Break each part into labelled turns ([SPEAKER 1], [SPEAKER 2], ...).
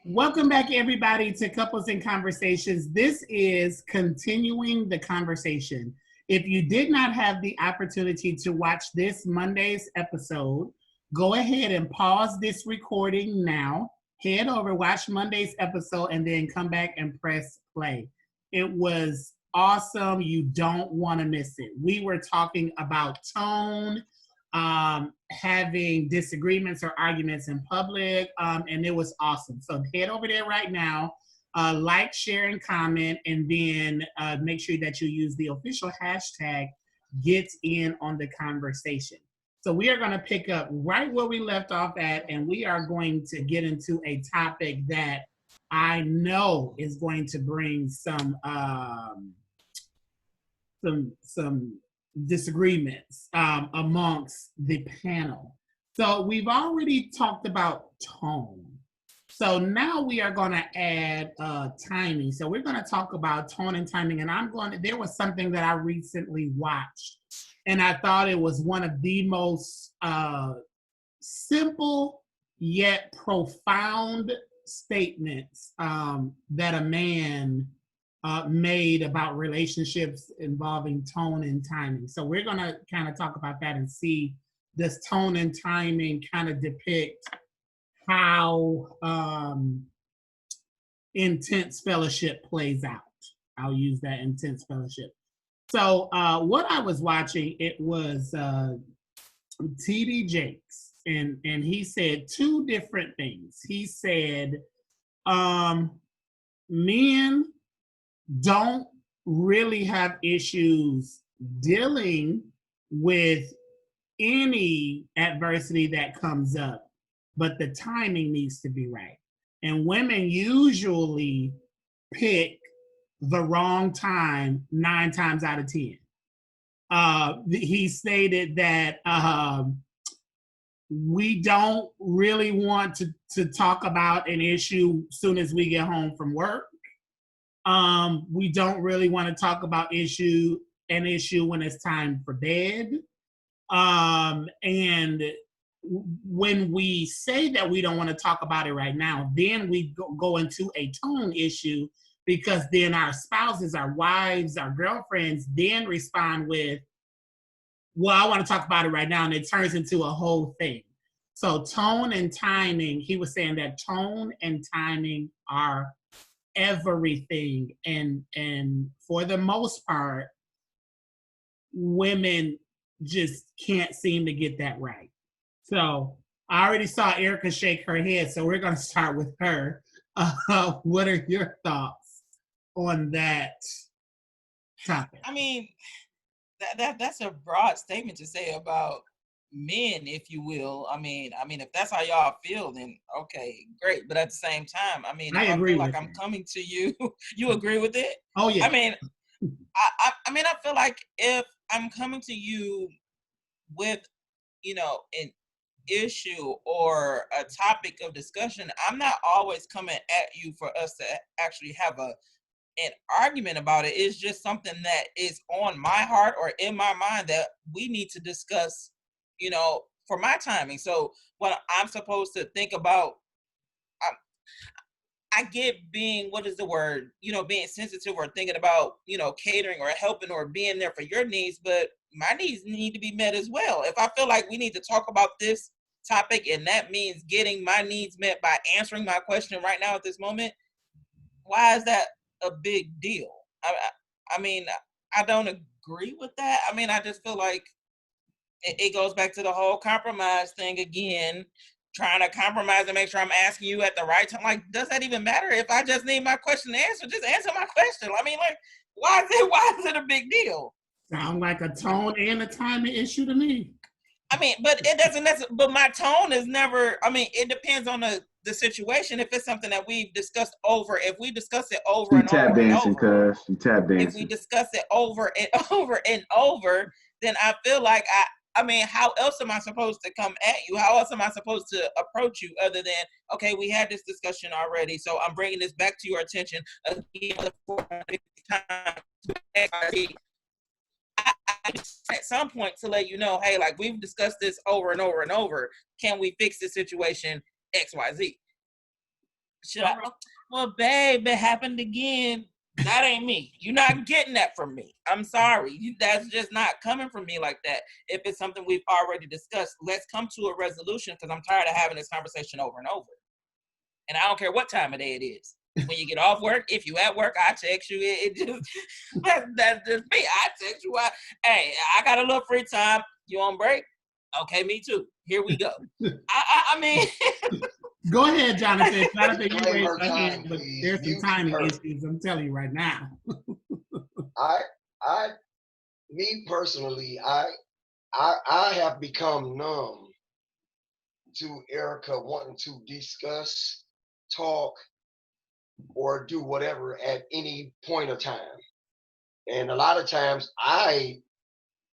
[SPEAKER 1] Welcome back, everybody, to Couples and Conversations. This is continuing the conversation. If you did not have the opportunity to watch this Monday's episode, go ahead and pause this recording now. Head over, watch Monday's episode, and then come back and press play. It was awesome. You don't want to miss it. We were talking about tone, having disagreements or arguments in public, and it was awesome. So head over there right now, like, share, and comment, and then make sure that you use the official hashtag Gets In on the Conversation. So we are going to pick up right where we left off at, and we are going to get into a topic that I know is going to bring some disagreements amongst the panel. So we've already talked about tone. So now we are going to add timing. So we're going to talk about tone and timing. And there was something that I recently watched, and I thought it was one of the most simple yet profound statements that a man made about relationships involving tone and timing. So we're going to kind of talk about that and see, does tone and timing kind of depict how intense fellowship plays out. I'll use that, intense fellowship. So what I was watching, it was TD Jakes, and he said two different things. He said, men don't really have issues dealing with any adversity that comes up, but the timing needs to be right. And women usually pick the wrong time 9 times out of 10. He stated that we don't really want to talk about an issue soon as we get home from work. We don't really want to talk about an issue when it's time for bed. And when we say that we don't want to talk about it right now, then we go into a tone issue, because then our spouses, our wives, our girlfriends then respond with, well, I want to talk about it right now. And it turns into a whole thing. So tone and timing, he was saying that tone and timing are everything. And for the most part, women just can't seem to get that right. So I already saw Erica shake her head, so we're going to start with her. What are your thoughts on that topic?
[SPEAKER 2] I mean, that's a broad statement to say about men, if you will. I mean, if that's how y'all feel, then okay, great. But at the same time, I mean,
[SPEAKER 1] I
[SPEAKER 2] if I
[SPEAKER 1] agree
[SPEAKER 2] feel
[SPEAKER 1] with
[SPEAKER 2] like I'm
[SPEAKER 1] that.
[SPEAKER 2] coming to you, you agree with it?
[SPEAKER 1] Oh, yeah.
[SPEAKER 2] I mean, I feel like if I'm coming to you with, an issue or a topic of discussion, I'm not always coming at you for us to actually have an argument about it. It's just something that is on my heart or in my mind that we need to discuss, for my timing. So what I'm supposed to think about, I get being, what is the word, being sensitive or thinking about, catering or helping or being there for your needs, but my needs need to be met as well. If I feel like we need to talk about this topic and that means getting my needs met by answering my question right now at this moment, why is that a big deal? I mean, I don't agree with that. I mean, I just feel like it goes back to the whole compromise thing again, trying to compromise and make sure I'm asking you at the right time. Like, does that even matter? If I just need my question answered, just answer my question. I mean, like, why is it a big deal?
[SPEAKER 1] Sound like a tone and a timing issue to me.
[SPEAKER 2] I mean, but it doesn't necessarily, but my tone is never, I mean, it depends on the situation. If it's something that we've discussed over, if we discuss it over
[SPEAKER 3] She
[SPEAKER 2] and
[SPEAKER 3] tap
[SPEAKER 2] over and
[SPEAKER 3] dancing,
[SPEAKER 2] over,
[SPEAKER 3] cuz. She tap
[SPEAKER 2] if we
[SPEAKER 3] dancing.
[SPEAKER 2] discuss it over and over and over, then I feel like I mean, how else am I supposed to come at you? How else am I supposed to approach you other than, okay, we had this discussion already, so I'm bringing this back to your attention again for time. At some point to let you know, hey, like we've discussed this over and over and over. Can we fix this situation X, Y, Z? Should I? Well, babe, it happened again. That ain't me. You're not getting that from me. I'm sorry. That's just not coming from me like that. If it's something we've already discussed, let's come to a resolution because I'm tired of having this conversation over and over. And I don't care what time of day it is. When you get off work, if you at work, I text you. It just that's just me. I text you. Hey, I got a little free time. You on break? Okay, me too. Here we go. I mean,
[SPEAKER 1] go ahead, Jonathan. Jonathan, you
[SPEAKER 3] Blame
[SPEAKER 1] raised
[SPEAKER 3] her
[SPEAKER 1] your hand,
[SPEAKER 3] time,
[SPEAKER 1] but
[SPEAKER 3] please.
[SPEAKER 1] there's some
[SPEAKER 3] You
[SPEAKER 1] timing
[SPEAKER 3] her.
[SPEAKER 1] issues. I'm telling you right now.
[SPEAKER 3] Me personally, I have become numb to Erica wanting to discuss, talk, or do whatever at any point of time. And a lot of times I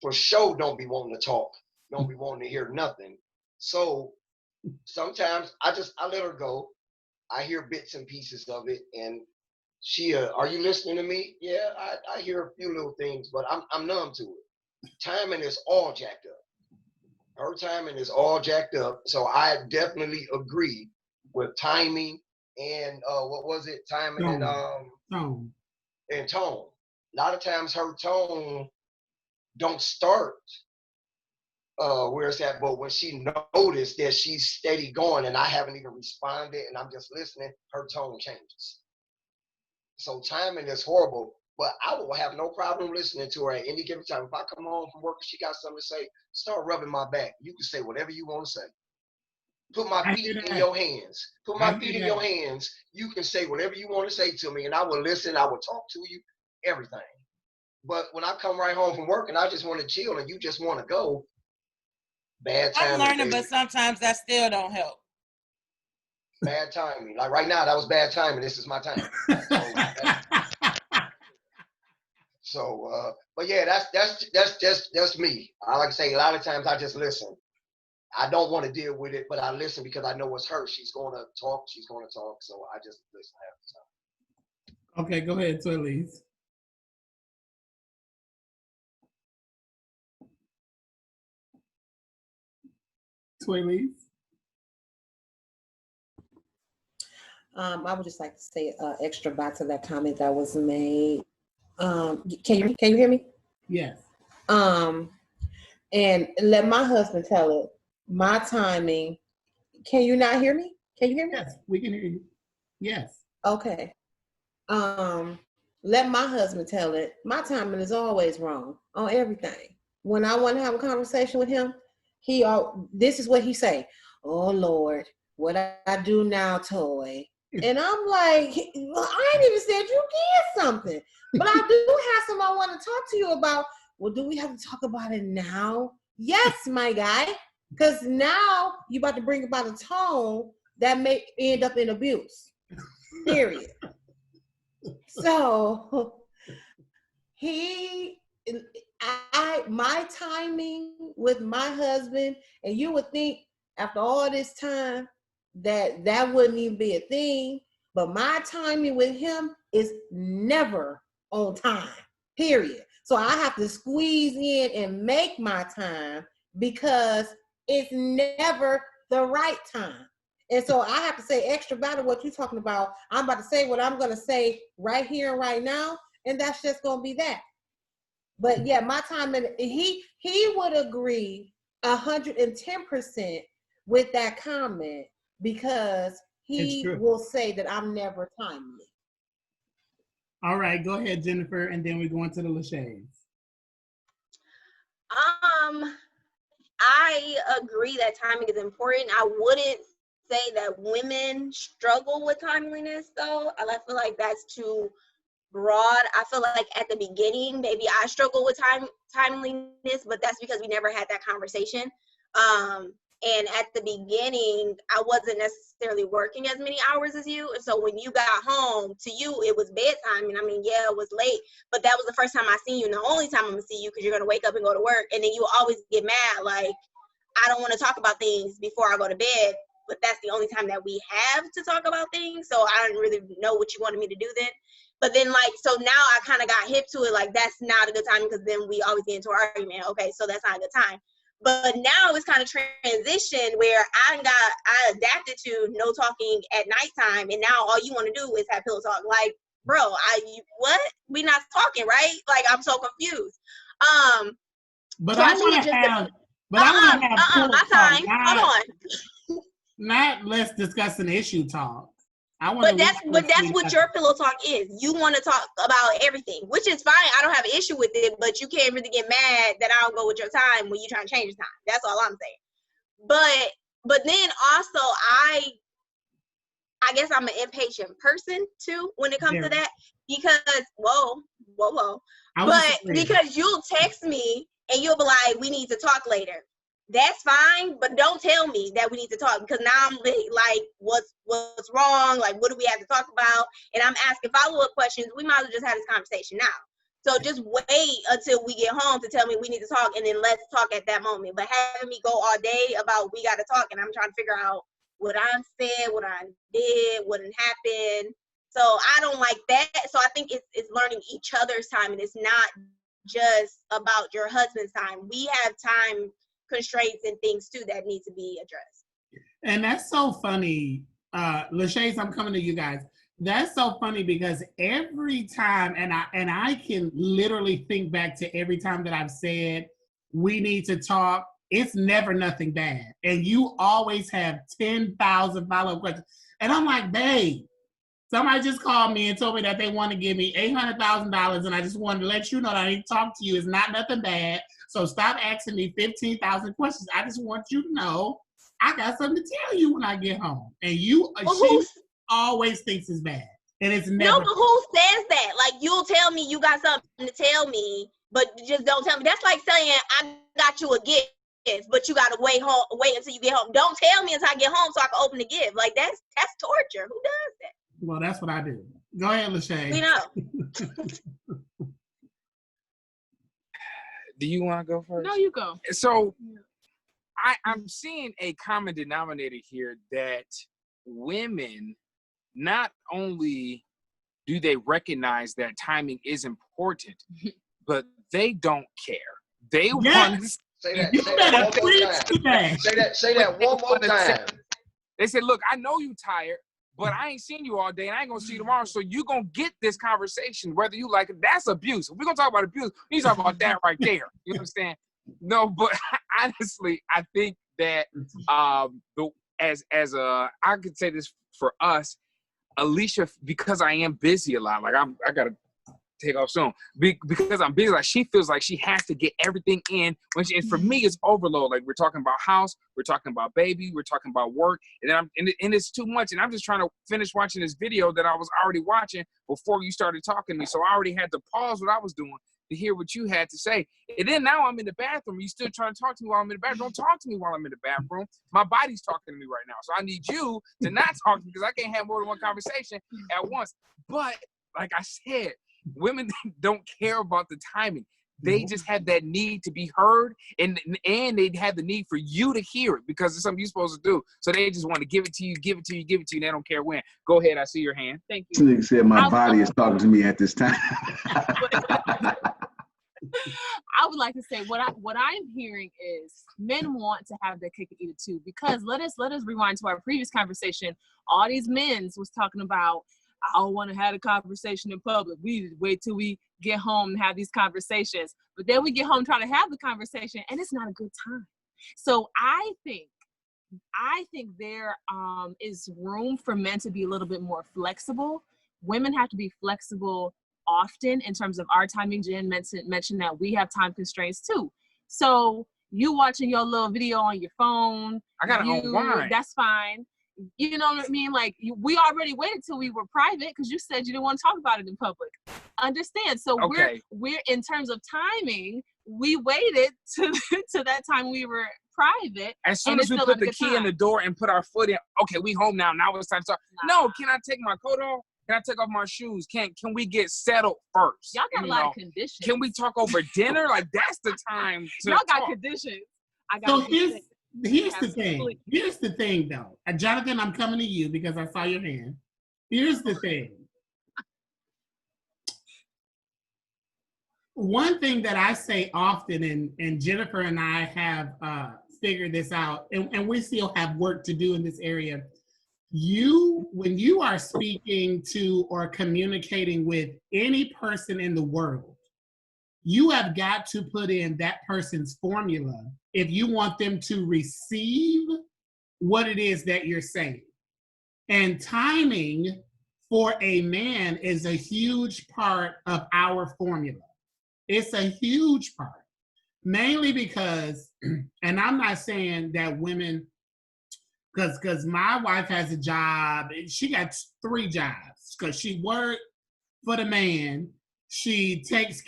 [SPEAKER 3] for sure don't be wanting to talk, don't be wanting to hear nothing. So sometimes I let her go. I hear bits and pieces of it, and she, are you listening to me? Yeah, I hear a few little things, but I'm numb to it. Timing is all jacked up. Her timing is all jacked up. So I definitely agree with timing and what was it? Timing
[SPEAKER 1] Tone.
[SPEAKER 3] and tone. A lot of times her tone don't start where it's at, but when she noticed that she's steady going and I haven't even responded and I'm just listening, her tone changes. So timing is horrible, but I will have no problem listening to her at any given time. If I come home from work and she got something to say, start rubbing my back. You can say whatever you want to say. Put my feet in your hands. Put my feet in your hands. You can say whatever you want to say to me and I will listen. I will talk to you, everything. But when I come right home from work and I just want to chill and you just want to go, bad timing.
[SPEAKER 2] I'm learning, but sometimes that still don't help.
[SPEAKER 3] Bad timing. Like right now, that was bad timing. This is my time. But yeah, that's me. I like to say a lot of times I just listen. I don't want to deal with it, but I listen because I know it's her. She's going to talk. So I just listen half the time.
[SPEAKER 1] Okay, go ahead, Twillies. Twillies.
[SPEAKER 4] I would just like to say extra back to that comment that was made. Can you hear me?
[SPEAKER 1] Yes.
[SPEAKER 4] And let my husband tell it. My timing. Can you not hear me? Can you hear me?
[SPEAKER 1] Yes, we can hear you. Yes.
[SPEAKER 4] Okay. Let my husband tell it. My timing is always wrong on everything. When I want to have a conversation with him, this is what he say. Oh Lord, what I do now, Toy. And I'm like, well, I ain't even said you did something. But I do have something I want to talk to you about. Well, do we have to talk about it now? Yes, my guy. Because now you're about to bring about a tone that may end up in abuse. Period. So my timing with my husband, and you would think after all this time that wouldn't even be a thing, but my timing with him is never on time, period. So I have to squeeze in and make my time because it's never the right time. And so I have to say extra about what you're talking about. I'm about to say what I'm going to say right here and right now, and that's just going to be that. But yeah, my time, and he would agree 110% with that comment because he will say that I'm never timely.
[SPEAKER 1] All right, go ahead, Jennifer, and then we go into the Lachey's.
[SPEAKER 5] I agree that timing is important. I wouldn't say that women struggle with timeliness, though. I feel like that's too broad. I feel like at the beginning, maybe I struggle with timeliness, but that's because we never had that conversation. And at the beginning, I wasn't necessarily working as many hours as you. And so when you got home, to you, it was bedtime. And I mean, yeah, it was late, but that was the first time I seen you and the only time I'm gonna see you because you're gonna wake up and go to work. And then you always get mad, like, I don't want to talk about things before I go to bed, but that's the only time that we have to talk about things. So I didn't really know what you wanted me to do then. But then, like, so now I kind of got hip to it, like, that's not a good time because then we always get into an argument. Okay, so that's not a good time. But now it's kind of transition where I adapted to no talking at nighttime, and now all you want to do is have pillow talk. Like, bro, what? We not talking, right? Like, I'm so confused.
[SPEAKER 1] But
[SPEAKER 5] so
[SPEAKER 1] I want to have. But I want to have pillow
[SPEAKER 5] my
[SPEAKER 1] talk.
[SPEAKER 5] time. Hold on.
[SPEAKER 1] Not let's discuss an issue talk. I want.
[SPEAKER 5] But that's what your pillow talk is. You want to talk about everything, which is fine. I don't have an issue with it, but you can't really get mad that I don't go with your time when you're trying to change the time. That's all I'm saying. But then also I guess I'm an impatient person too when it comes to that, because whoa. But because you'll text me and you'll be like, we need to talk later. That's fine, but don't tell me that we need to talk, because now I'm like, what's wrong? Like, what do we have to talk about? And I'm asking follow-up questions. We might as well just have this conversation now. So just wait until we get home to tell me we need to talk, and then let's talk at that moment. But having me go all day about we got to talk, and I'm trying to figure out what I said, what I did, what happened. So I don't like that. So I think it's learning each other's time, and it's not just about your husband's time. We have time constraints and things too that need to be addressed.
[SPEAKER 1] And that's so funny. Lachase, I'm coming to you guys. That's so funny because every time, and I can literally think back to every time that I've said we need to talk, it's never nothing bad. And you always have 10,000 follow-up questions. And I'm like, babe, somebody just called me and told me that they want to give me $800,000, and I just wanted to let you know that I need to talk to you. It's not nothing bad. So stop asking me 15,000 questions. I just want you to know I got something to tell you when I get home. And she always thinks it's bad. And it's never.
[SPEAKER 5] No, but who says that? Like, you'll tell me you got something to tell me, but just don't tell me. That's like saying I got you a gift, but you got to wait until you get home. Don't tell me until I get home so I can open the gift. Like, that's torture. Who does that?
[SPEAKER 1] Well, that's what I do. Go ahead, Lachey.
[SPEAKER 5] We know.
[SPEAKER 6] Do you want to go first?
[SPEAKER 7] No, you go.
[SPEAKER 6] So I'm seeing a common denominator here that women, not only do they recognize that timing is important, but they don't care. They want to
[SPEAKER 3] say that.
[SPEAKER 1] You
[SPEAKER 3] Say
[SPEAKER 1] better
[SPEAKER 3] that one
[SPEAKER 1] preach
[SPEAKER 3] more time.
[SPEAKER 1] today.
[SPEAKER 3] Say that one more time.
[SPEAKER 6] They said, look, I know you tired, but I ain't seen you all day and I ain't gonna see you tomorrow. So you gonna get this conversation, whether you like it. That's abuse. If we're gonna talk about abuse, we need to talk about that right there. You understand? No, but honestly, I think that I could say this for us, Alicia, because I am busy a lot, like I gotta take off soon. Because I'm busy, like she feels like she has to get everything in. And for me, it's overload. Like we're talking about house, we're talking about baby, we're talking about work, and then and it's too much. And I'm just trying to finish watching this video that I was already watching before you started talking to me. So I already had to pause what I was doing to hear what you had to say. And then now I'm in the bathroom. You still trying to talk to me while I'm in the bathroom. Don't talk to me while I'm in the bathroom. My body's talking to me right now. So I need you to not talk to me because I can't have more than one conversation at once. But like I said, women don't care about the timing. They just have that need to be heard, and they have the need for you to hear it because it's something you're supposed to do. So they just want to give it to you, and they don't care when. Go ahead, I see your hand.
[SPEAKER 7] Thank you.
[SPEAKER 8] This nigga said my body is talking to me at this time.
[SPEAKER 7] I would like to say what I'm hearing is men want to have their cake and eat it too. Because let us rewind to our previous conversation. All these men was talking about, I don't want to have a conversation in public. We just wait till we get home and have these conversations. But then we get home trying to have the conversation, and it's not a good time. So I think there is room for men to be a little bit more flexible. Women have to be flexible often in terms of our timing. Jen mentioned that we have time constraints too. So you watching your little video on your phone,
[SPEAKER 6] I gotta unwind.
[SPEAKER 7] That's fine. You know what I mean? Like, we already waited till we were private because you said you didn't want to talk about it in public. Understand? So
[SPEAKER 6] okay.
[SPEAKER 7] we're in terms of timing, we waited to that time we were private.
[SPEAKER 6] As soon as we put the key in the door and put our foot in, okay, we home now. Now it's time to talk. Nah. No, can I take my coat off? Can I take off my shoes? Can we get settled first?
[SPEAKER 7] Y'all got a lot of conditions.
[SPEAKER 6] Can we talk over dinner? Like, that's the time to
[SPEAKER 7] Y'all got
[SPEAKER 6] talk.
[SPEAKER 7] Conditions. I got conditions.
[SPEAKER 1] Here's the thing. Here's the thing, though. Jonathan, I'm coming to you because I saw your hand. Here's the thing. one thing that I say often, and Jennifer and I have figured this out, and we still have work to do in this area. When you are speaking to or communicating with any person in the world, you have got to put in that person's formula if you want them to receive what it is that you're saying. And timing for a man is a huge part of our formula. It's a huge part, mainly because, and I'm not saying that women, because my wife has a job, she got 3 jobs, because she worked for the man, she takes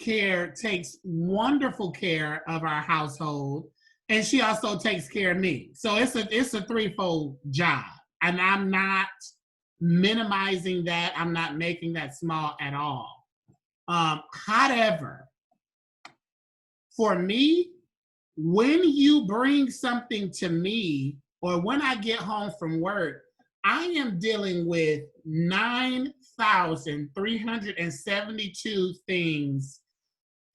[SPEAKER 1] wonderful care of our household, and she also takes care of me. So it's a threefold job, and I'm not minimizing that. I'm not making that small at all. However, for me, when you bring something to me, or when I get home from work, I am dealing with 9,372 things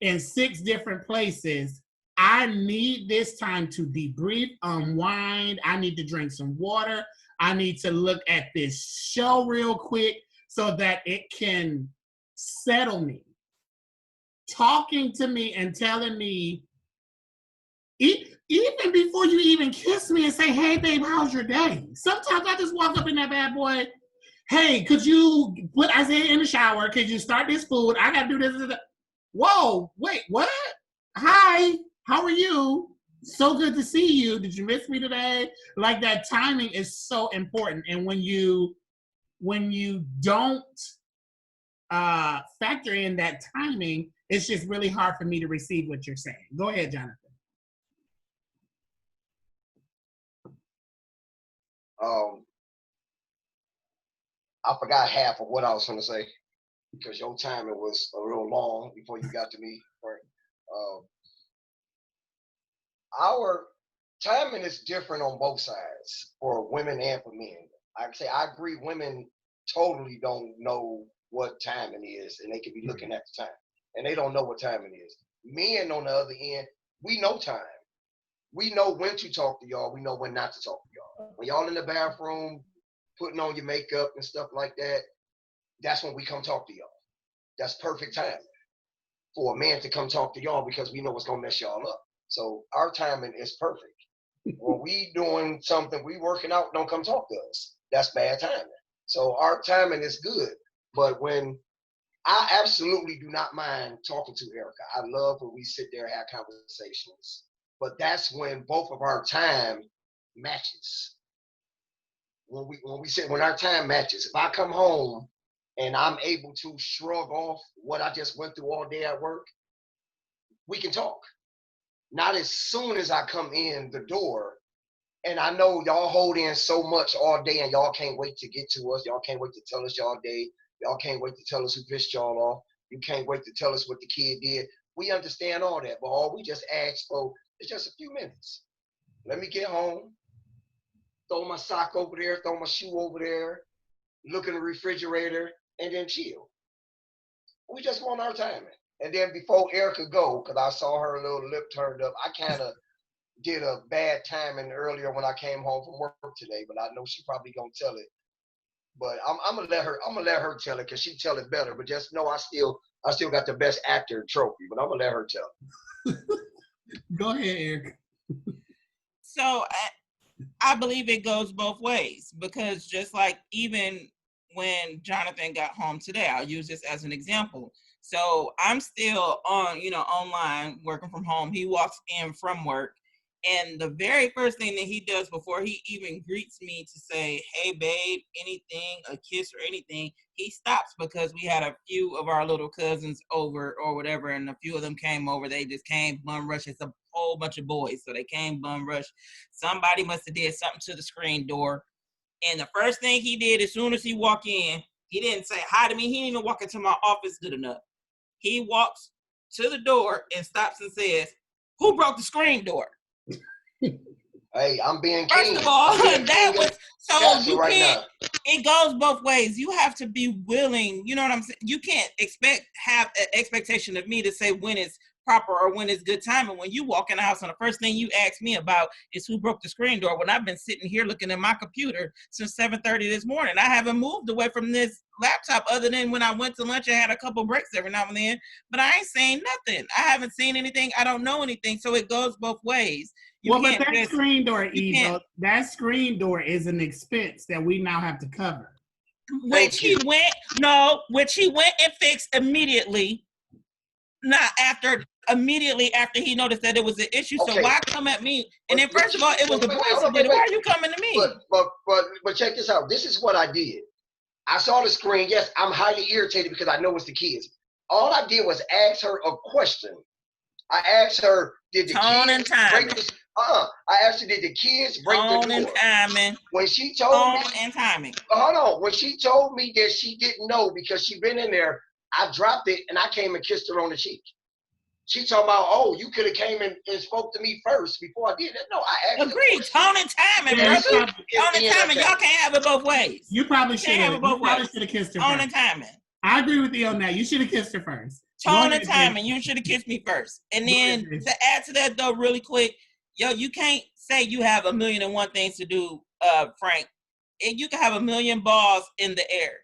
[SPEAKER 1] in 6 different places. I need this time to debrief, unwind. I need to drink some water. I need to look at this show real quick so that it can settle me. Talking to me and telling me, even before you even kiss me and say, hey, babe, how's your day? Sometimes I just walk up in that bad boy, hey, could you put Isaiah in the shower? Could you start this food? I got to do this. Whoa, wait, what? Hi, how are you? So good to see you. Did you miss me today? Like, that timing is so important. And when you don't factor in that timing, it's just really hard for me to receive what you're saying. Go ahead, Jonathan.
[SPEAKER 3] I forgot half of what I was going to say because your timing was a real long before you got to me. Right? Our timing is different on both sides for women and for men. I agree, women totally don't know what timing is, and they could be looking at the time, and they don't know what timing is. Men, on the other end, we know time. We know when to talk to y'all. We know when not to talk to y'all. When y'all in the bathroom, putting on your makeup and stuff like that, that's when we come talk to y'all. That's perfect time for a man to come talk to y'all because we know what's going to mess y'all up. So our timing is perfect. When we doing something, we working out, don't come talk to us. That's bad timing. So our timing is good. But when I absolutely do not mind talking to Erica. I love when we sit there and have conversations. But that's when both of our time matches. When our time matches. If I come home and I'm able to shrug off what I just went through all day at work, we can talk. Not as soon as I come in the door, and I know y'all hold in so much all day and y'all can't wait to get to us. Y'all can't wait to tell us y'all day. Y'all can't wait to tell us who pissed y'all off. You can't wait to tell us what the kid did. We understand all that, but all we just ask for is just a few minutes. Let me get home, throw my sock over there, throw my shoe over there, look in the refrigerator, and then chill. We just want our timing. And then before Erica go, because I saw her little lip turned up, I kind of did a bad timing earlier when I came home from work today, but I know she probably gonna tell it. But I'm gonna let her tell it because she tell it better. But just know I still got the best actor trophy, but I'm gonna let her tell it.
[SPEAKER 1] Go ahead, Eric.
[SPEAKER 2] So I believe it goes both ways because just like even when Jonathan got home today, I'll use this as an example. So I'm still online working from home. He walks in from work. And the very first thing that he does before he even greets me to say, hey, babe, anything, a kiss or anything, he stops because we had a few of our little cousins over or whatever, and a few of them came over. They just came bum rush. It's a whole bunch of boys, so they came bum rush. Somebody must have did something to the screen door. And the first thing he did as soon as he walked in, he didn't say hi to me. He didn't even walk into my office good enough. He walks to the door and stops and says, who broke the screen door?
[SPEAKER 3] Hey, I'm being
[SPEAKER 2] First
[SPEAKER 3] king.
[SPEAKER 2] of all,
[SPEAKER 3] I'm being
[SPEAKER 2] that
[SPEAKER 3] king
[SPEAKER 2] was
[SPEAKER 3] of
[SPEAKER 2] so
[SPEAKER 3] Scottsdale
[SPEAKER 2] you
[SPEAKER 3] right
[SPEAKER 2] can't.
[SPEAKER 3] now.
[SPEAKER 2] It goes both ways. You have to be willing. You know what I'm saying? You can't have an expectation of me to say when it's proper or when it's good time. And when you walk in the house and the first thing you ask me about is who broke the screen door, when I've been sitting here looking at my computer since 7:30 this morning. I haven't moved away from this laptop other than when I went to lunch and had a couple breaks every now and then. But I ain't saying nothing. I haven't seen anything. I don't know anything. So it goes both ways.
[SPEAKER 1] Well, but that screen door,
[SPEAKER 2] you can't-
[SPEAKER 1] Eva, that screen door is an expense that we now have to cover.
[SPEAKER 2] Which he went and fixed immediately. Not immediately after he noticed that it was an issue. So
[SPEAKER 3] Okay.
[SPEAKER 2] why come at me? And then first of all, it was the boys who did it. Why are you coming to me?
[SPEAKER 3] But check this out. This is what I did. I saw the screen. Yes, I'm highly irritated because I know it's the kids. All I did was ask her a question. I asked her, did the
[SPEAKER 2] Tone and
[SPEAKER 3] kids
[SPEAKER 2] timing.
[SPEAKER 3] break the I asked her, did the kids break the
[SPEAKER 2] Tone
[SPEAKER 3] door?
[SPEAKER 2] and timing.
[SPEAKER 3] When she told me,
[SPEAKER 2] Tone and timing.
[SPEAKER 3] hold on. When she told me that she didn't know because she been in there, I dropped it and I came and kissed her on the cheek. She talking about, oh, you could have came and spoke to me first before I did that. No, I asked.
[SPEAKER 2] Agreed. Tone and timing,
[SPEAKER 1] Yeah,
[SPEAKER 2] brother. Tone and timing. Y'all can't have it both ways.
[SPEAKER 1] You probably should have. You
[SPEAKER 2] both
[SPEAKER 1] probably
[SPEAKER 2] ways.
[SPEAKER 1] should have kissed her
[SPEAKER 2] Tone
[SPEAKER 1] first.
[SPEAKER 2] and timing.
[SPEAKER 1] I agree with you on that. You should have kissed her first.
[SPEAKER 2] Tone and timing. You should have kissed me first. And then to add to that, though, really quick, you can't say you have 1,000,001 things to do, Frank. And you can have 1,000,000 balls in the air,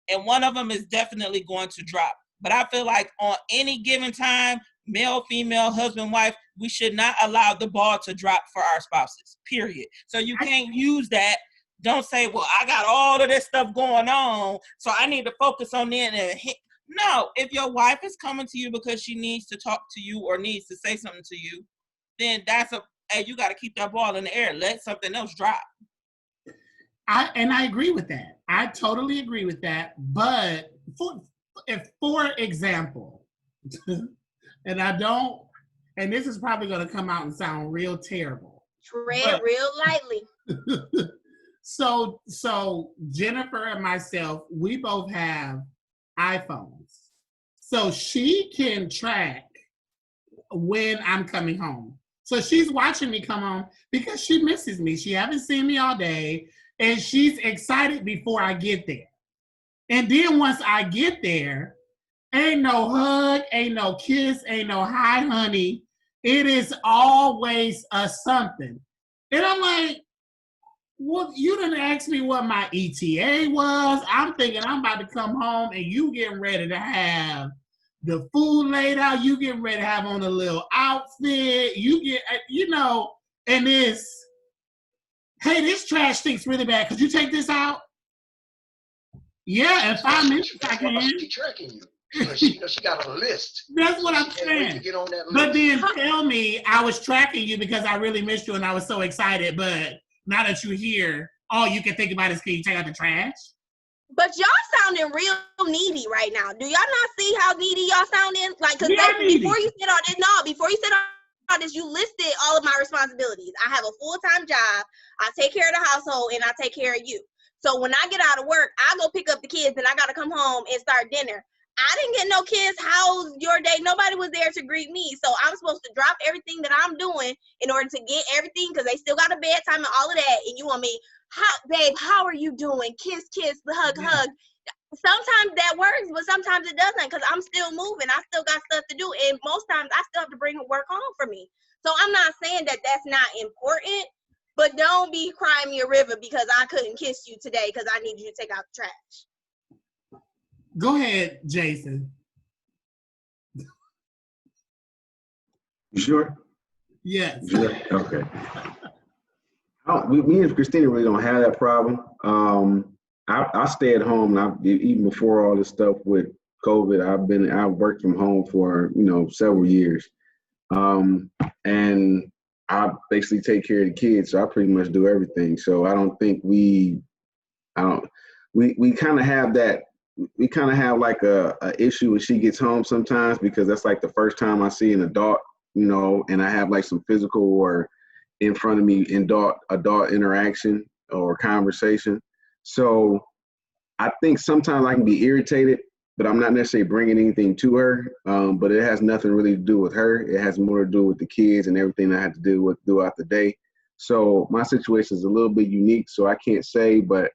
[SPEAKER 2] and one of them is definitely going to drop. But I feel like on any given time, male, female, husband, wife, we should not allow the ball to drop for our spouses, period. So you can't use that. Don't say, well, I got all of this stuff going on, so I need to focus on it and hit. No, if your wife is coming to you because she needs to talk to you or needs to say something to you, then hey, you got to keep that ball in the air. Let something else drop.
[SPEAKER 1] I agree with that. I totally agree with that. But for example, and this is probably going to come out and sound real terrible.
[SPEAKER 5] Tread real lightly.
[SPEAKER 1] So Jennifer and myself, we both have iPhones. So she can track when I'm coming home. So she's watching me come home because she misses me. She hasn't seen me all day, and she's excited before I get there. And then once I get there, ain't no hug, ain't no kiss, ain't no hi, honey. It is always a something. And I'm like, well, you didn't ask me what my ETA was. I'm thinking I'm about to come home and you getting ready to have the food laid out. You getting ready to have on a little outfit. And it's, hey, this trash stinks really bad. Could you take this out? Yeah, in 5 minutes I can.
[SPEAKER 3] She's tracking you. She got a list.
[SPEAKER 1] That's what I'm saying.
[SPEAKER 3] Get on that list.
[SPEAKER 1] But then tell me I was tracking you because I really missed you and I was so excited. But now that you're here, all you can think about is, can you take out the trash?
[SPEAKER 5] But y'all sounding real needy right now. Do y'all not see how needy y'all sounding? Like, because before you said all this, you listed all of my responsibilities. I have a full-time job. I take care of the household, and I take care of you. So when I get out of work, I go pick up the kids, and I got to come home and start dinner. I didn't get no kids. How's your day? Nobody was there to greet me. So I'm supposed to drop everything that I'm doing in order to get everything, because they still got a bedtime and all of that. And you want me, babe, how are you doing? Kiss, kiss, hug, hug. Sometimes that works, but sometimes it doesn't, because I'm still moving. I still got stuff to do. And most times I still have to bring work home for me. So I'm not saying that that's not important, but don't be crying me a river because I couldn't kiss you today because I need you to take out the trash.
[SPEAKER 1] Go ahead, Jason.
[SPEAKER 8] You sure?
[SPEAKER 1] Yes.
[SPEAKER 8] Sure? Okay. Me and Christina really don't have that problem. I stay at home, and even before all this stuff with COVID, I've worked from home for several years, and I basically take care of the kids. So I pretty much do everything. So I don't think we kind of have that. We kind of have like a issue when she gets home sometimes, because that's like the first time I see an adult, and I have like some physical or in front of me adult interaction or conversation. So I think sometimes I can be irritated, but I'm not necessarily bringing anything to her. But it has nothing really to do with her. It has more to do with the kids and everything I have to deal with throughout the day. So my situation is a little bit unique, so I can't say, but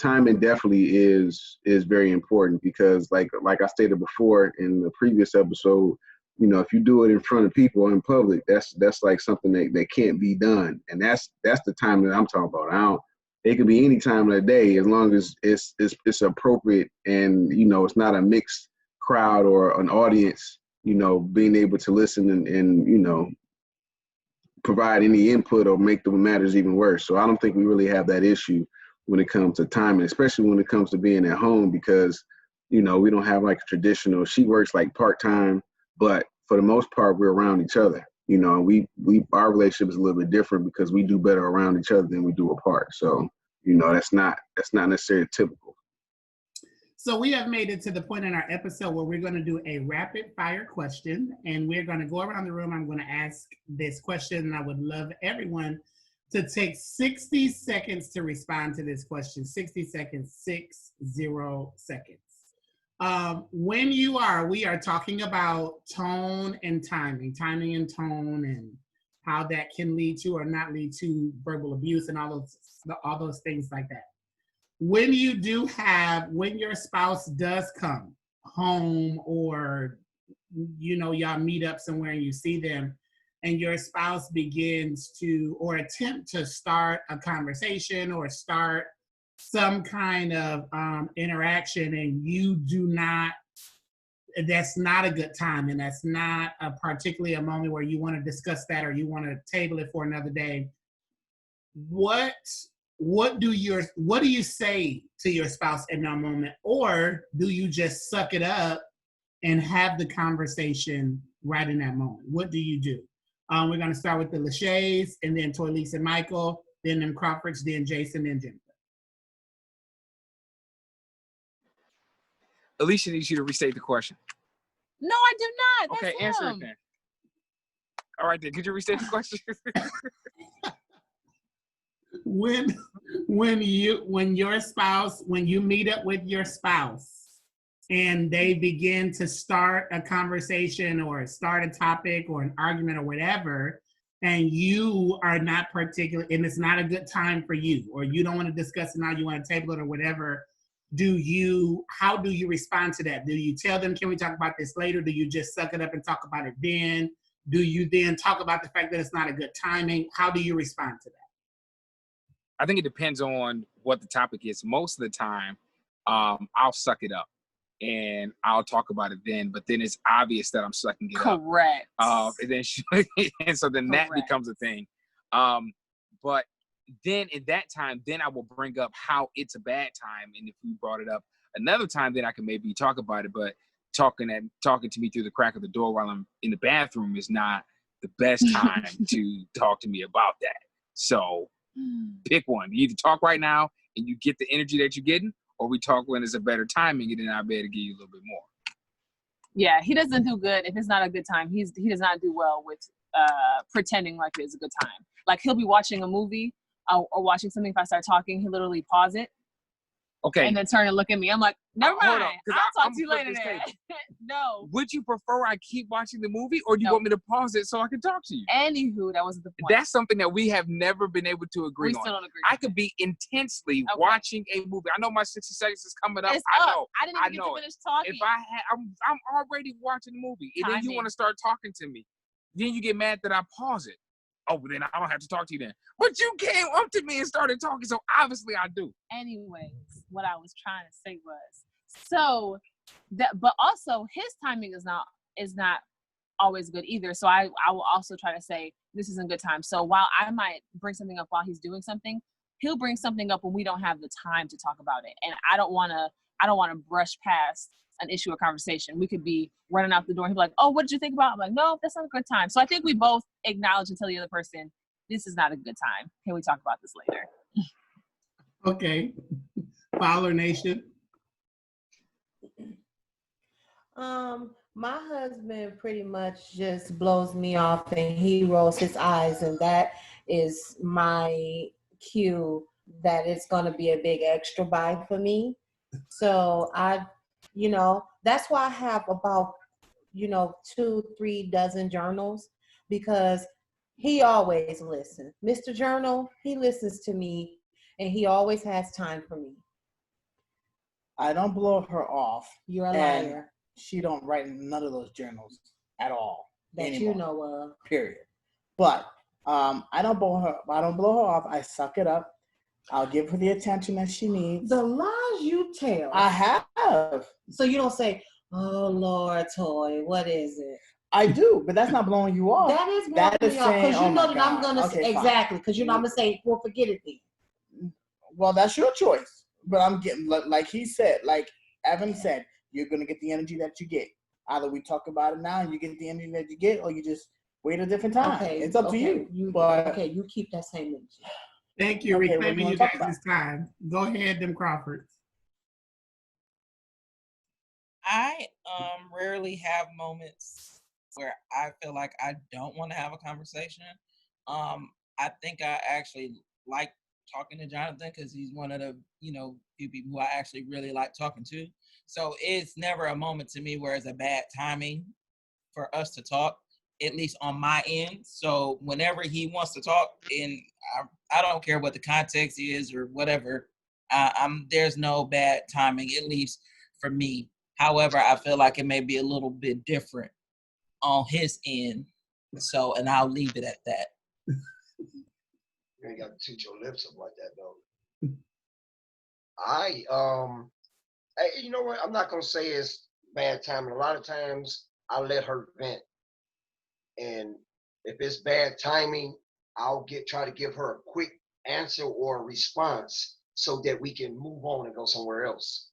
[SPEAKER 8] timing definitely is very important because like I stated before in the previous episode, you know, if you do it in front of people in public, that's like something that can't be done. And that's the time that I'm talking about. It could be any time of the day as long as it's appropriate and, you know, it's not a mixed crowd or an audience, you know, being able to listen and you know, provide any input or make the matters even worse. So I don't think we really have that issue when it comes to timing, especially when it comes to being at home because, you know, we don't have like a traditional, she works like part-time, but for the most part, we're around each other. You know, our relationship is a little bit different because we do better around each other than we do apart. So, you know, that's not necessarily typical.
[SPEAKER 1] So we have made it to the point in our episode where we're going to do a rapid fire question, and we're going to go around the room. I'm going to ask this question, and I would love everyone to take 60 seconds to respond to this question. 60 seconds, 60 seconds. We are talking about tone and timing and tone, and how that can lead to or not lead to verbal abuse and all those things like that. When your spouse does come home or, you know, y'all meet up somewhere and you see them and your spouse begins to or attempt to start a conversation or start some kind of interaction and you do not, that's not a good time and that's not particularly a moment where you want to discuss that or you want to table it for another day, what do you say to your spouse in that moment? Or do you just suck it up and have the conversation right in that moment? What do you do? We're going to start with the Lachey's and then Toylise and Michael, then them Crawfords, then Jason, then Jennifer.
[SPEAKER 6] Alicia needs you to restate the question.
[SPEAKER 7] No, I do not. That's
[SPEAKER 6] Okay, answer it
[SPEAKER 7] him.
[SPEAKER 6] then. All right, then. Could you restate the question?
[SPEAKER 1] When you meet up with your spouse and they begin to start a conversation or start a topic or an argument or whatever, and you are not particular, and it's not a good time for you, or you don't want to discuss it now, you want to table it or whatever, how do you respond to that? Do you tell them, can we talk about this later? Do you just suck it up and talk about it then? Do you then talk about the fact that it's not a good timing? How do you respond to that?
[SPEAKER 6] I think it depends on what the topic is. Most of the time, I'll suck it up and I'll talk about it then, but then it's obvious that I'm sucking it up.
[SPEAKER 7] Correct.
[SPEAKER 6] And so then that becomes a thing. But then at that time, then I will bring up how it's a bad time. And if we brought it up another time, then I can maybe talk about it. But talking to me through the crack of the door while I'm in the bathroom is not the best time to talk to me about that. So pick one. You either talk right now and you get the energy that you're getting, or we talk when it's a better timing and then I'll be able to give you a little bit more.
[SPEAKER 7] Yeah, he doesn't do good if it's not a good time. He does not do well with pretending like it's a good time. Like he'll be watching a movie or watching something. If I start talking, he'll literally pause it.
[SPEAKER 6] Okay.
[SPEAKER 7] And then turn and look at me. I'm like, never mind. I'll talk to you
[SPEAKER 6] flip
[SPEAKER 7] later
[SPEAKER 6] this
[SPEAKER 7] then.
[SPEAKER 6] table.
[SPEAKER 7] No.
[SPEAKER 6] Would you prefer I keep watching the movie, or do you
[SPEAKER 7] No.
[SPEAKER 6] want me to pause it so I can talk to you?
[SPEAKER 7] Anywho, that wasn't the point.
[SPEAKER 6] That's something that we have never been able to agree
[SPEAKER 7] we
[SPEAKER 6] on.
[SPEAKER 7] still don't agree.
[SPEAKER 6] I could be intensely watching a movie. I know my 60 seconds is coming up.
[SPEAKER 7] It's
[SPEAKER 6] I
[SPEAKER 7] up.
[SPEAKER 6] know.
[SPEAKER 7] I didn't even get to finish talking.
[SPEAKER 6] If I'm already watching the movie, and then you want to start talking to me, then you get mad that I pause it. Oh, well, then I don't have to talk to you then. But you came up to me and started talking, so obviously I do.
[SPEAKER 7] Anyways, what I was trying to say was but also his timing is not always good either. So I will also try to say this isn't a good time. So while I might bring something up while he's doing something, he'll bring something up when we don't have the time to talk about it. And I don't want to brush past an issue or conversation. We could be running out the door and he'll be like, oh, what did you think about? I'm like, no, that's not a good time. So I think we both acknowledge and tell the other person, this is not a good time. Can we talk about this later?
[SPEAKER 1] Okay. Fowler Nation.
[SPEAKER 4] My husband pretty much just blows me off and he rolls his eyes, and that is my cue that it's going to be a big extra buy for me. So that's why I have about 2-3 dozen journals, because He always listens. Mr. Journal, he listens to me, and he always has time for me.
[SPEAKER 9] I don't blow her off.
[SPEAKER 4] You're a
[SPEAKER 9] and
[SPEAKER 4] liar.
[SPEAKER 9] She don't write none of those journals at all.
[SPEAKER 4] That
[SPEAKER 9] anymore,
[SPEAKER 4] you know of.
[SPEAKER 9] Period. But I don't blow her off. I suck it up. I'll give her the attention that she needs.
[SPEAKER 4] The lies you tell.
[SPEAKER 9] I have.
[SPEAKER 4] So you don't say, "Oh Lord, Toy, what is it?"
[SPEAKER 9] I do, but that's not blowing you off.
[SPEAKER 4] That is blowing me off, because you know that I'm gonna say exactly, because you know I'm gonna say, "Well, forget it then."
[SPEAKER 9] Well, that's your choice. But I'm getting, like he said, like Evan said, you're gonna get the energy that you get. Either we talk about it now and you get the energy that you get, or you just wait a different time.
[SPEAKER 4] Okay,
[SPEAKER 9] It's up to you.
[SPEAKER 4] You keep that same energy.
[SPEAKER 1] Thank you.
[SPEAKER 9] Okay,
[SPEAKER 1] Reclaiming you guys' time. Go ahead, them Crawfords.
[SPEAKER 2] I rarely have moments where I feel like I don't want to have a conversation. I think I actually like talking to Jonathan because he's one of the few people who I actually really like talking to. So it's never a moment to me where it's a bad timing for us to talk, at least on my end. So whenever he wants to talk, and I don't care what the context is or whatever, there's no bad timing, at least for me. However, I feel like it may be a little bit different on his end. So, and I'll leave it at that.
[SPEAKER 3] You ain't got to toot your lips up like that, though. You know what? I'm not gonna say it's bad timing. A lot of times I let her vent, and if it's bad timing, I'll try to give her a quick answer or a response so that we can move on and go somewhere else.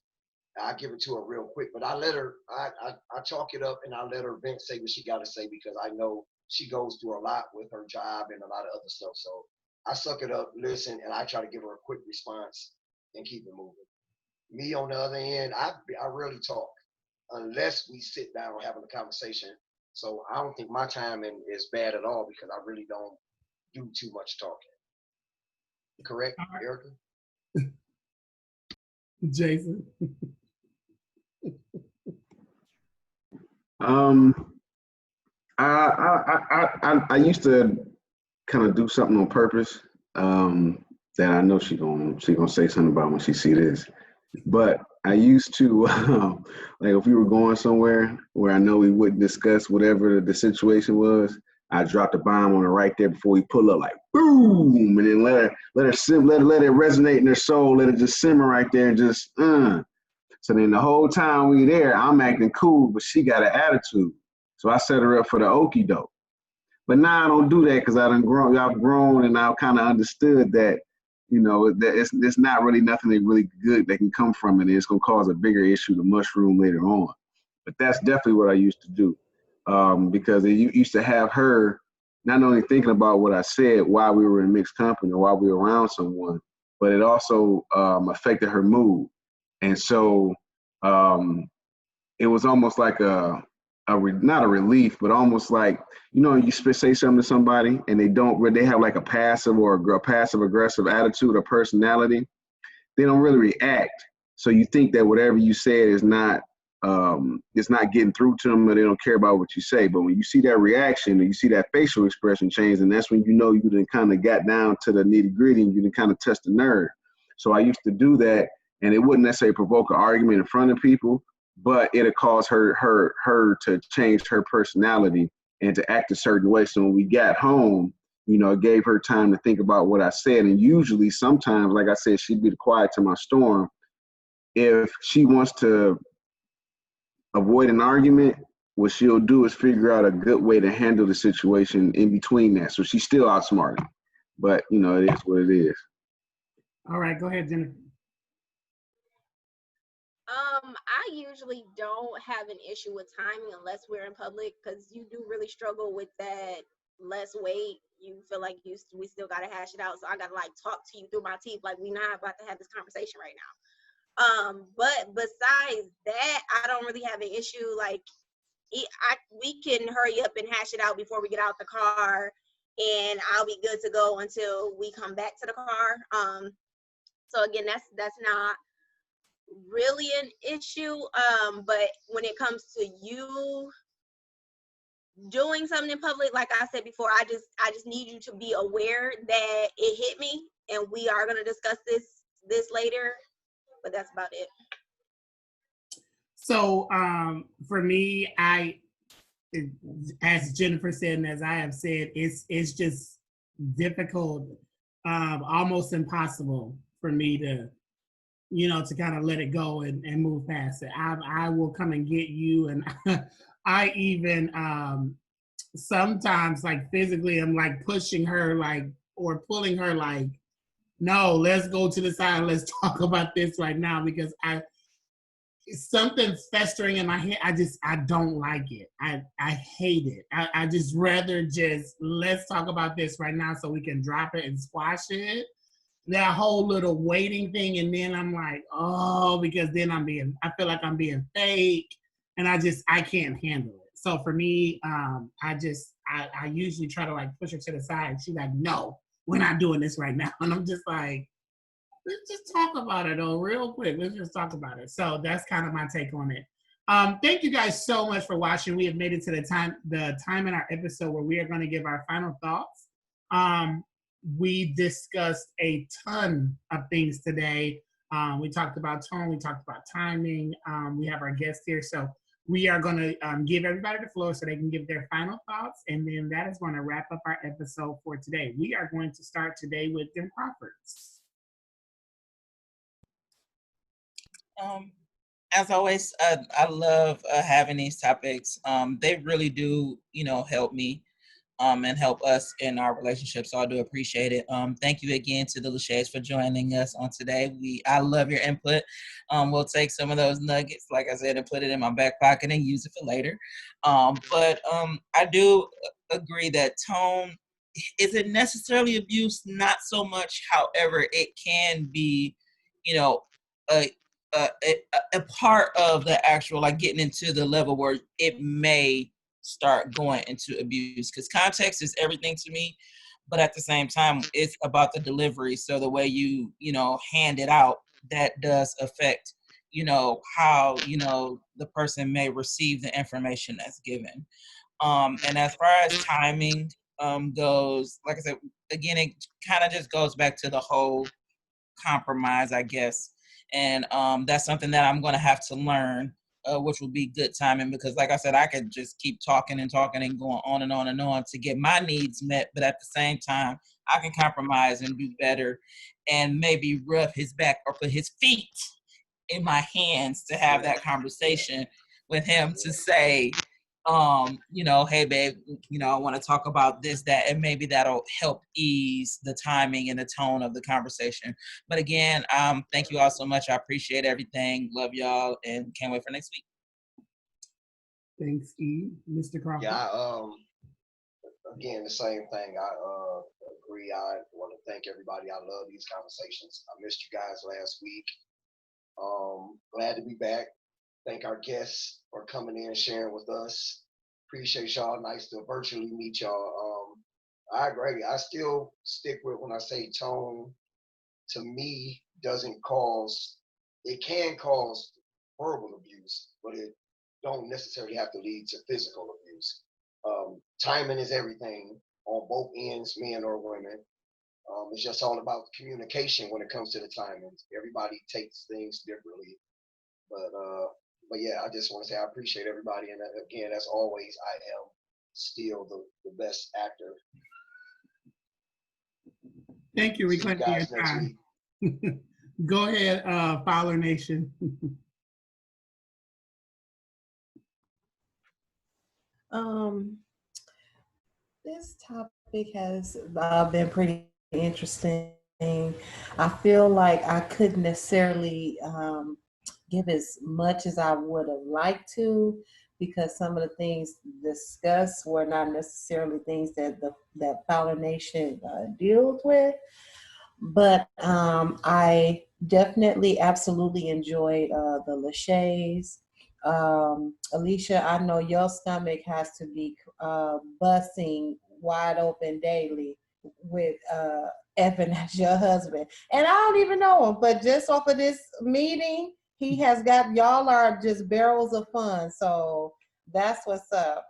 [SPEAKER 3] I give it to her real quick, but I let her. I chalk it up and I let her vent, say what she got to say, because I know she goes through a lot with her job and a lot of other stuff. So I suck it up, listen, and I try to give her a quick response and keep it moving. Me on the other end, I rarely talk unless we sit down having a conversation. So I don't think my timing is bad at all because I really don't do too much talking. Correct, Erica?
[SPEAKER 1] Jason.
[SPEAKER 8] I used to kind of do something on purpose that I know she gonna say something about when she see this. But I used to like if we were going somewhere where I know we wouldn't discuss whatever the situation was, I dropped a bomb on her right there before we pull up, like boom, and then let it resonate in her soul, let it just simmer right there, and just So then the whole time we there, I'm acting cool, but she got an attitude. So I set her up for the okie doke. But now I don't do that because I've grown and I've kind of understood that, that it's not really nothing that really good that can come from it. It's going to cause a bigger issue to mushroom later on. But that's definitely what I used to do because it used to have her not only thinking about what I said while we were in mixed company or while we were around someone, but it also affected her mood. And so it was almost like not a relief, but almost like, you say something to somebody and they have like a passive aggressive attitude or personality. They don't really react. So you think that whatever you said is not getting through to them, or they don't care about what you say. But when you see that reaction and you see that facial expression change, and that's when you know you done kind of got down to the nitty gritty and you done kind of touched the nerve. So I used to do that, and it wouldn't necessarily provoke an argument in front of people, but it'll cause her to change her personality and to act a certain way. So when we got home, it gave her time to think about what I said. And usually, sometimes, like I said, she'd be the quiet to my storm. If she wants to avoid an argument, what she'll do is figure out a good way to handle the situation in between that. So she's still outsmarted, but it is what it is.
[SPEAKER 1] All right, go ahead, Jennifer.
[SPEAKER 5] I usually don't have an issue with timing unless we're in public, because you do really struggle with that. Let's wait. You feel like we still gotta hash it out. So I gotta like talk to you through my teeth, like we not about to have this conversation right now. But besides that, I don't really have an issue. Like we can hurry up and hash it out before we get out the car, and I'll be good to go until we come back to the car. So again, that's not really an issue. But when it comes to you doing something in public, like I said before, I just need you to be aware that it hit me, and we are going to discuss this later, but that's about it.
[SPEAKER 1] So for me, as Jennifer said, and as I have said, it's just difficult, almost impossible for me to, to kind of let it go and move past it. I will come and get you, and I even sometimes, like, physically, I'm like pushing her, like, or pulling her, like, no, let's go to the side, let's talk about this right now, because something's festering in my head. I don't like it. I hate it. I just rather just, let's talk about this right now so we can drop it and squash it. That whole little waiting thing, and then I'm like, oh, because then I feel like I'm being fake, and I can't handle it. So for me, I usually try to, like, push her to the side, and she's like, no, we're not doing this right now. And I'm just like, let's just talk about it, though, real quick. Let's just talk about it. So that's kind of my take on it. Thank you guys so much for watching. We have made it to the time in our episode where we are going to give our final thoughts. We discussed a ton of things today. We talked about tone. We talked about timing. We have our guest here. So we are going to give everybody the floor so they can give their final thoughts. And then that is going to wrap up our episode for today. We are going to start today with Dem Crawfords.
[SPEAKER 2] As always, I love having these topics. They really do, help me and help us in our relationship. So I do appreciate it. Thank you again to the Lachey's for joining us on today. I love your input. We'll take some of those nuggets, like I said, and put it in my back pocket and use it for later. But I do agree that tone isn't necessarily abuse, not so much. However, it can be, a part of the actual, like, getting into the level where it may start going into abuse, because context is everything to me, but at the same time it's about the delivery. So the way you hand it out, that does affect how the person may receive the information that's given. And as far as timing goes, like I said, again, it kind of just goes back to the whole compromise, I guess. And that's something that I'm going to have to learn, which will be good timing, because, like I said, I could just keep talking and talking and going on and on and on to get my needs met. But at the same time, I can compromise and do better and maybe rub his back or put his feet in my hands to have that conversation with him to say, hey, babe, I want to talk about this, that, and maybe that'll help ease the timing and the tone of the conversation. But again, thank you all so much. I appreciate everything. Love y'all, and can't wait for next week.
[SPEAKER 1] Thanks, E. Mr. Crawford.
[SPEAKER 3] Yeah, again, the same thing. I agree. I want to thank everybody. I love these conversations. I missed you guys last week. Glad to be back. Thank our guests for coming in and sharing with us. Appreciate y'all. Nice to virtually meet y'all. I agree. I still stick with when I say tone, to me, it can cause verbal abuse, but it don't necessarily have to lead to physical abuse. Timing is everything on both ends, men or women. It's just all about communication when it comes to the timings. Everybody takes things differently. But yeah, I just want to say I appreciate everybody. And again, as always, I am still the best actor.
[SPEAKER 1] Thank you. Reclaim your time. Go ahead, Fowler Nation.
[SPEAKER 4] This topic has been pretty interesting. I feel like I couldn't necessarily give as much as I would have liked to, because some of the things discussed were not necessarily things that that Fowler Nation deals with. But I definitely, absolutely enjoyed the Lachey's. Alicia, I know your stomach has to be busting wide open daily with Evan as your husband. And I don't even know him, but just off of this meeting, he has got, y'all are just barrels of fun. So that's what's up.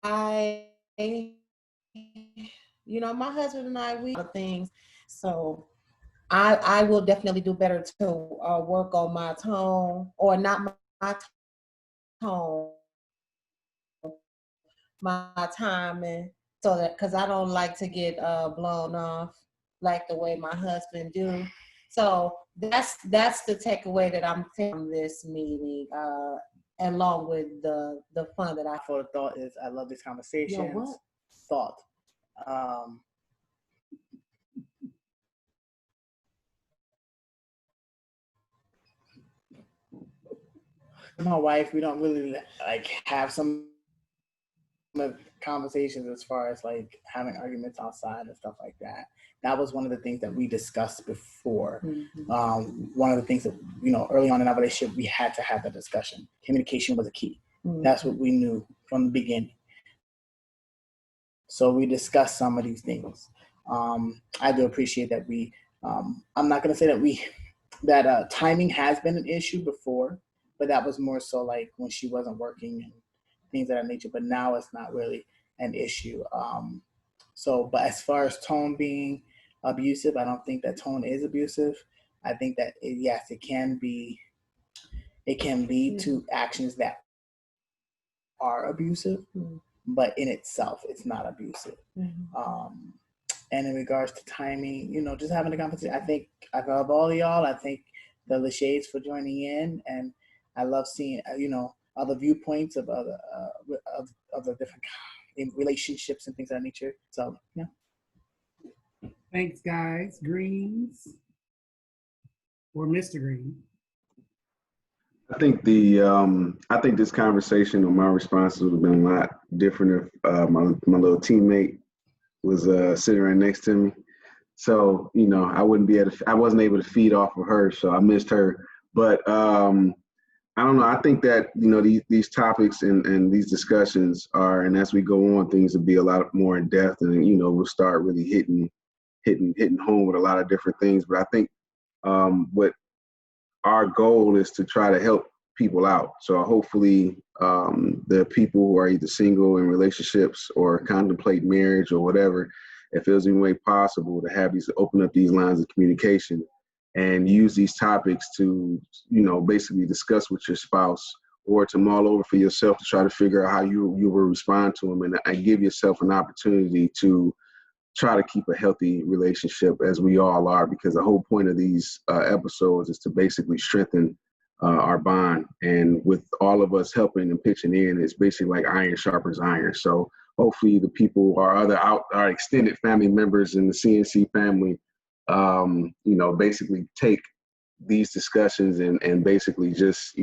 [SPEAKER 4] I my husband and I, we do things. So I will definitely do better to work on my tone, or not my tone, my timing, so that, because I don't like to get blown off like the way my husband do. So that's the takeaway that I'm taking from this meeting, along with the fun that I.
[SPEAKER 9] For the thought is, I love these conversations.
[SPEAKER 4] what?
[SPEAKER 9] Thought. My wife, we don't really like have some conversations as far as like having arguments outside and stuff like that. That was one of the things that we discussed before. One of the things that, early on in our relationship, we had to have that discussion. Communication was a key. That's what we knew from the beginning. So we discussed some of these things. I do appreciate that I'm not going to say that timing has been an issue before, but that was more so like when she wasn't working and things of that nature. But now it's not really an issue. But as far as tone being abusive, I don't think that tone is abusive. I think that yes, it can lead to actions that are abusive, but in itself, it's not abusive. And in regards to timing, just having a conversation, I think I love all of y'all. I thank the Lashades for joining in, and I love seeing, other viewpoints of other different relationships and things of that nature. So, yeah.
[SPEAKER 1] Thanks, guys. Greens or Mr. Green?
[SPEAKER 8] I think I think this conversation, or my responses, would have been a lot different if my little teammate was sitting right next to me. So I wasn't able to feed off of her, so I missed her. But I don't know. I think that these topics and these discussions are, and as we go on, things will be a lot more in depth, and we'll start really hitting home with a lot of different things. But I think what our goal is to try to help people out. So hopefully the people who are either single in relationships or contemplate marriage or whatever, if there's any way possible to have open up these lines of communication and use these topics to, basically discuss with your spouse, or to mull over for yourself to try to figure out how you will respond to them, and give yourself an opportunity to try to keep a healthy relationship, as we all are, because the whole point of these episodes is to basically strengthen our bond. And with all of us helping and pitching in, it's basically like iron sharpens iron. So hopefully the people, our extended family members in the CNC family, basically take these discussions and basically just,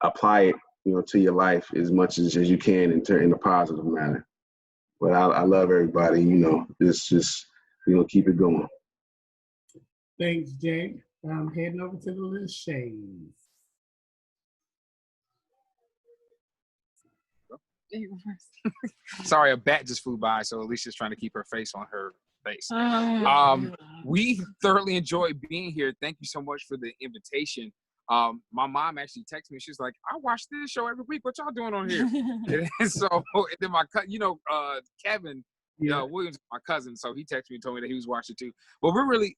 [SPEAKER 8] apply it, to your life as much as you can in a positive manner. But I love everybody, just keep it going.
[SPEAKER 1] Thanks, Jake. I'm heading over to the Lashades.
[SPEAKER 6] Sorry, a bat just flew by, so Alicia's trying to keep her face on her face. We thoroughly enjoyed being here. Thank you so much for the invitation. My mom actually texted me. She was like, "I watch this show every week. What y'all doing on here?" And so, and then my Kevin Williams, my cousin, so he texted me and told me that he was watching too. But we're really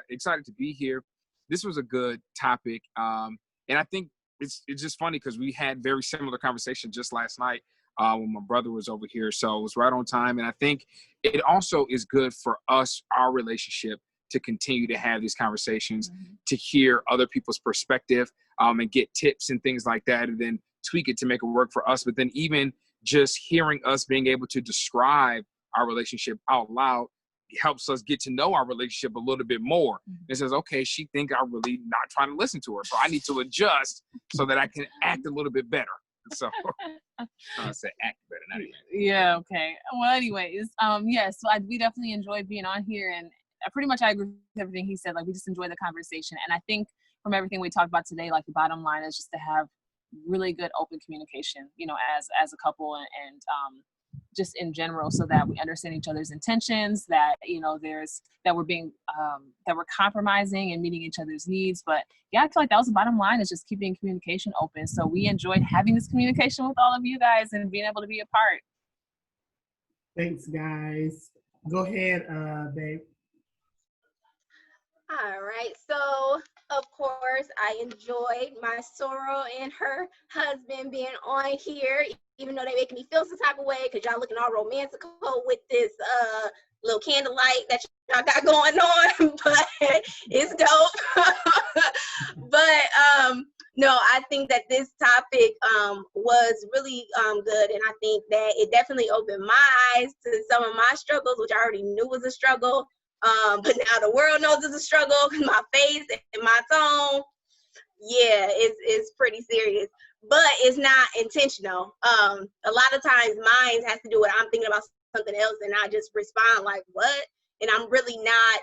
[SPEAKER 6] excited to be here. This was a good topic, and I think it's just funny because we had very similar conversation just last night when my brother was over here. So it was right on time, and I think it also is good for us, our relationship, to continue to have these conversations, to hear other people's perspective, and get tips and things like that, and then tweak it to make it work for us. But then even just hearing us being able to describe our relationship out loud helps us get to know our relationship a little bit more. It says, okay, she think I'm really not trying to listen to her, so I need to adjust so that I can act a little bit better. So I said act better, not even.
[SPEAKER 7] Yeah, okay. Well, anyways, yes, so we definitely enjoyed being on here, and pretty much I agree with everything he said. Like, we just enjoy the conversation. And I think from everything we talked about today, like, the bottom line is just to have really good open communication, as a couple, and just in general, so that we understand each other's intentions, that, you know, that we're being, that we're compromising and meeting each other's needs. But yeah, I feel like that was the bottom line, is just keeping communication open. So we enjoyed having this communication with all of you guys and being able to be a part.
[SPEAKER 1] Thanks, guys. Go ahead, babe.
[SPEAKER 5] All right. So, of course, I enjoyed my soror and her husband being on here, even though they making me feel some type of way because y'all looking all romantical with this little candlelight that y'all got going on, but it's dope. But no, I think that this topic was really good, and I think that it definitely opened my eyes to some of my struggles, which I already knew was a struggle. But now the world knows it's a struggle. My face and my tone, yeah, it's pretty serious. But it's not intentional. A lot of times mine has to do with I'm thinking about something else and I just respond like, what? And I'm really not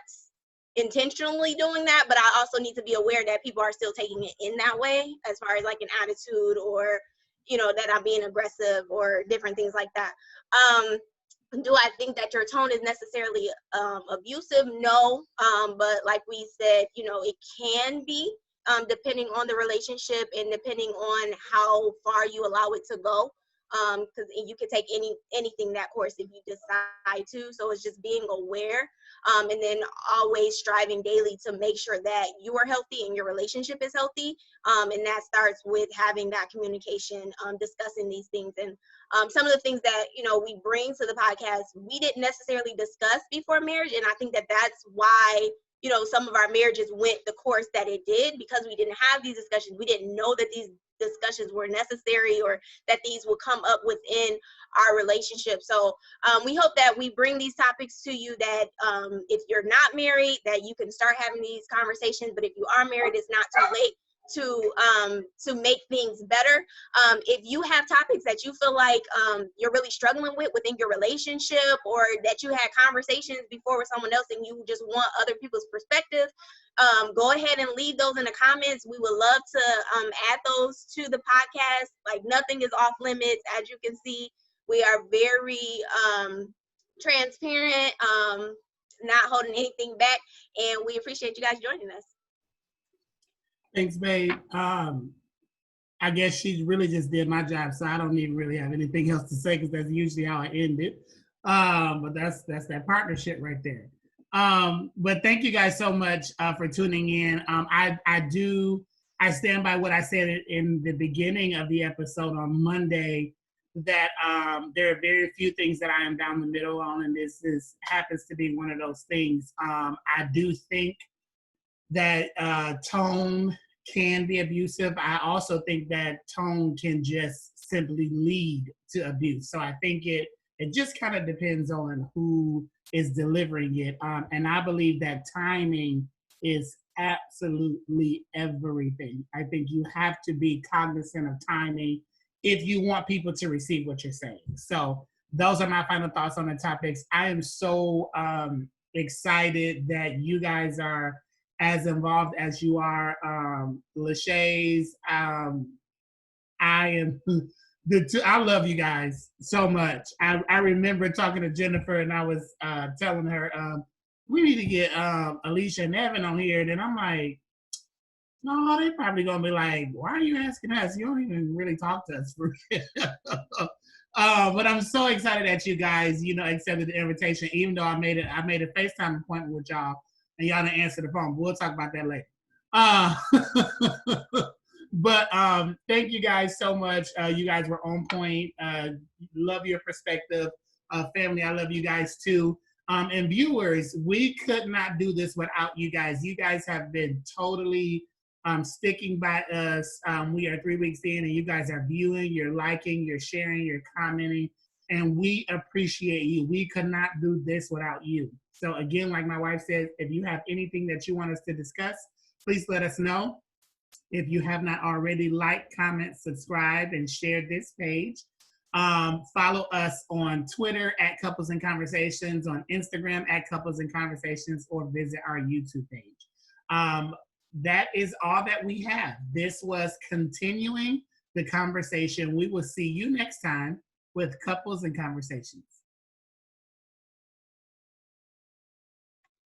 [SPEAKER 5] intentionally doing that, but I also need to be aware that people are still taking it in that way, as far as like an attitude, or, you know, that I'm being aggressive or different things like that. Do I think that your tone is necessarily abusive? No, but like we said, you know, it can be, depending on the relationship and depending on how far you allow it to go. Because you can take anything that course if you decide to. So it's just being aware, and then always striving daily to make sure that you are healthy and your relationship is healthy. And that starts with having that communication, discussing these things. And some of the things that, you know, we bring to the podcast, we didn't necessarily discuss before marriage. And I think that that's why, you know, some of our marriages went the course that it did, because we didn't have these discussions. We didn't know that these discussions were necessary, or that these would come up within our relationship. So we hope that we bring these topics to you, that if you're not married, that you can start having these conversations. But if you are married, it's not too late to make things better. If you have topics that you feel like you're really struggling with within your relationship, or that you had conversations before with someone else and you just want other people's perspective, go ahead and leave those in the comments. We would love to add those to the podcast. Like, nothing is off limits. As you can see, we are very transparent, not holding anything back, and we appreciate you guys joining us.
[SPEAKER 1] Thanks, babe. I guess she really just did my job, so I don't even really have anything else to say, because that's usually how I end it. But that's that partnership right there. But thank you guys so much for tuning in. I stand by what I said in the beginning of the episode on Monday, that there are very few things that I am down the middle on, and this happens to be one of those things. I do think that tone can be abusive. I also think that tone can just simply lead to abuse. So I think it just kind of depends on who is delivering it. And I believe that timing is absolutely everything. I think you have to be cognizant of timing if you want people to receive what you're saying. So those are my final thoughts on the topics. I am so excited that you guys are as involved as you are. Lachey's, I love you guys so much. I remember talking to Jennifer, and I was telling her, we need to get Alicia and Evan on here. And then I'm like, no, they're probably gonna be like, why are you asking us? You don't even really talk to us for real. But I'm so excited that you guys, you know, accepted the invitation, even though I made a FaceTime appointment with y'all and y'all didn't answer the phone. We'll talk about that later. But thank you guys so much. You guys were on point. Love your perspective. Family, I love you guys too. And viewers, we could not do this without you guys. You guys have been totally sticking by us. We are 3 weeks in, and you guys are viewing, you're liking, you're sharing, you're commenting, and we appreciate you. We could not do this without you. So again, like my wife said, if you have anything that you want us to discuss, please let us know. If you have not already, like, comment, subscribe, and share this page. Follow us on Twitter at Couples and Conversations, on Instagram at Couples and Conversations, or visit our YouTube page. That is all that we have. This was continuing the conversation. We will see you next time with Couples and Conversations.